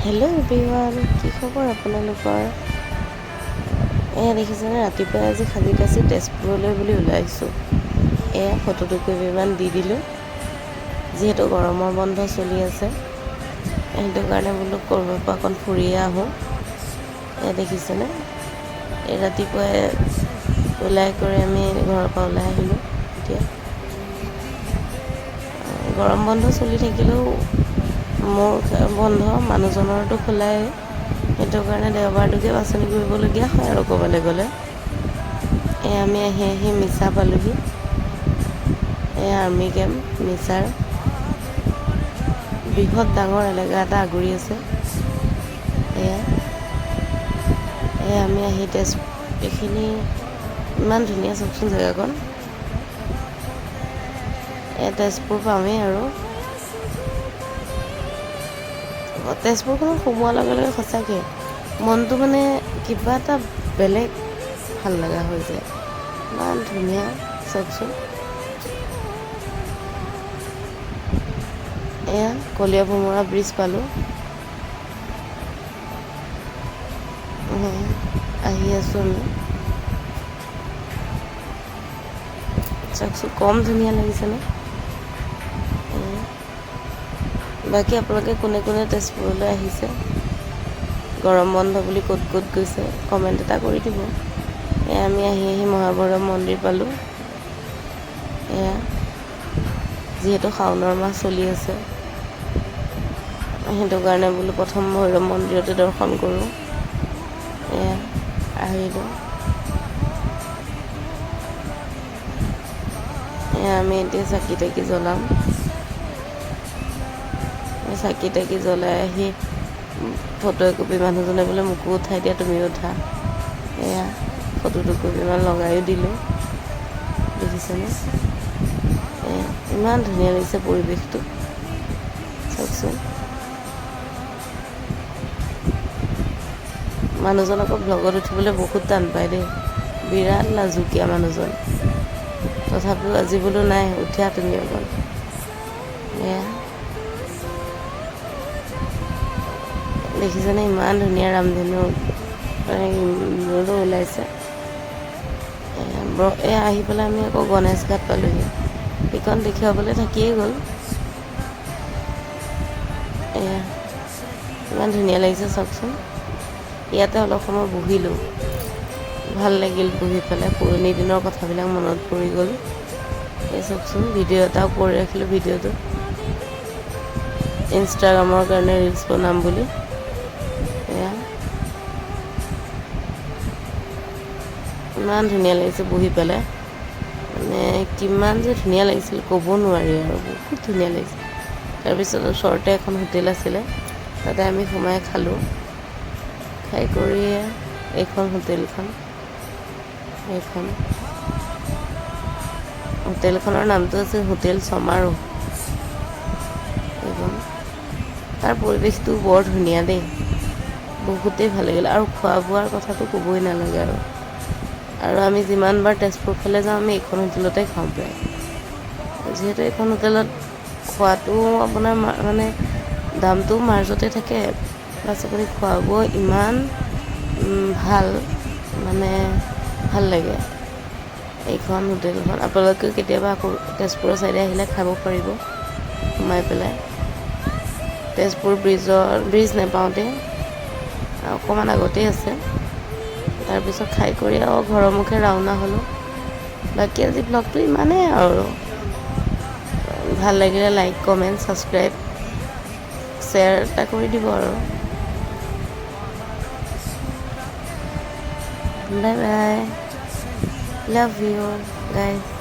Hello' everyone, কি খবৰ আপোনালোকৰ? এয়া দেখিছেনে, ৰাতিপুৱাই আজি সাজি কাচি তেজপুৰলৈ বুলি ওলাইছোঁ। এয়া ফটোকেইকপিমান দি দিলোঁ, যিহেতু গৰমৰ বন্ধ চলি আছে। সেইটো কাৰণে বোলো ক'ৰবাৰ পৰা অকণ ফুৰিয়ে আহোঁ। এয়া দেখিছেনে, এই ৰাতিপুৱাই ওলাই কৰি আমি ঘৰৰ পৰা ওলাই আহিলোঁ। এতিয়া গৰম বন্ধ চলি থাকিলেও মোৰ বন্ধ, মানুহজনৰতো খোলাই। সেইটো কাৰণে দেওবাৰটোকে বাছনি কৰিবলগীয়া হয় আৰু ক'বলৈ গ'লে। আমি আহি মিছা পালোঁহি। আৰ্মি কেম্প মিছাৰ বৃহৎ ডাঙৰ এলেকা এটা আগুৰি আছে। আমি আহি এইখিনি ইমান ধুনীয়া, চাওকচোন জেগাকণ। তেজপুৰ পামেই আৰু তেজপুৰখনত সোমোৱাৰ লগে লগে সঁচাকৈ মনটো মানে কিবা এটা বেলেগ ভাল লগা হৈ যায়। ইমান ধুনীয়া, চাওকচোন। এয়া কলীয়াভোমোৰা ব্ৰিজ পালোঁ। আহি আছোঁ আমি। চাওকচোন, কম ধুনীয়া লাগিছেনে? বাকী আপোনালোকে কোনে কোনে তেজপুৰলৈ আহিছে, গৰম বন্ধ বুলি ক'ত ক'ত গৈছে, কমেণ্ট এটা কৰি দিব। আমি আহি মহাভৈৰৱ মন্দিৰ পালোঁ। যিহেতু শাওণৰ মাহ চলি আছে, সেইটো কাৰণে বোলো প্ৰথম ভৈৰৱ মন্দিৰতে দৰ্শন কৰোঁ। আহিলোঁ। আমি এতিয়া চাকি তাকি জ্বলাম। চাকি তাকি জ্বলাই আহি ফটো একপি মানুহজনে বোলে মোকো উঠাই দিয়া, তুমিও উঠা। ফটো দুকপিমান লগাইও দিলোঁ। দেখিছেনে, ইমান ধুনীয়া লাগিছে পৰিৱেশটো, চাওকচোন। মানুহজন আকৌ ব্লগত উঠিবলৈ বহুত টান পায় দেই, বিৰাট লাজুকীয়া মানুহজন। তথাপিও আজি বোলো নাই, উঠা তুমি অকণ। দেখিছেনে, ইমান ধুনীয়া ৰামধেনু ওলাইছে। আহি পেলাই আমি আকৌ গণেশ ঘাট পালোঁহি। সেইখন দেখুৱাবলৈ থাকিয়েই গ'ল। ইমান ধুনীয়া লাগিছে, চাওকচোন। ইয়াতে অলপ সময় বহিলোঁ, ভাল লাগিল বহি পেলাই। পুৰণি দিনৰ কথাবিলাক মনত পৰি গ'ল। চাওকচোন, ভিডিঅ' এটাও কৰি ৰাখিলোঁ। ভিডিঅ'টো ইনষ্টাগ্ৰামৰ কাৰণে ৰিলচ বনাম বুলি। ইমান ধুনীয়া লাগিছে বহি পেলাই, মানে কিমান যে ধুনীয়া লাগিছিল ক'ব নোৱাৰি আৰু, বহুত ধুনীয়া লাগিছিল। তাৰপিছত ওচৰতে এখন হোটেল আছিলে, তাতে আমি সোমাই খালোঁ। খাই কৰি এইখন হোটেলখনৰ নামটো আছিল হোটেল সমাৰোহ। তাৰ পৰিৱেশটো বৰ ধুনীয়া দেই, বহুতেই ভাল লাগিল। আৰু খোৱা বোৱাৰ কথাটো ক'বই নালাগে আৰু আমি যিমানবাৰ তেজপুৰ ফালে যাওঁ, আমি এইখন হোটেলতে খাওঁ প্ৰায়। যিহেতু এইখন হোটেলত খোৱাটো আপোনাৰ মানে দামটোও মাৰ্জতে থাকে, প্লাছ আপুনি খোৱা বোৱা ইমান ভাল, মানে ভাল লাগে এইখন হোটেলখন। আপোনালোকেও কেতিয়াবা আকৌ তেজপুৰৰ ছাইডে আহিলে খাব পাৰিব, সোমাই পেলাই। তেজপুৰ ব্ৰিজ নাপাওঁতে অকণমান আগতেই আছে। তাৰপিছত খাই কৰি আৰু ঘৰৰ মুখে ৰাওনা হ'লোঁ। বাকী আজি ব্লগটো ইমানেই আৰু, ভাল লাগিলে লাইক, কমেণ্ট, ছাবস্ক্ৰাইব, শ্বেয়াৰ এটা কৰি দিব আৰু। Bye bye, love you guys.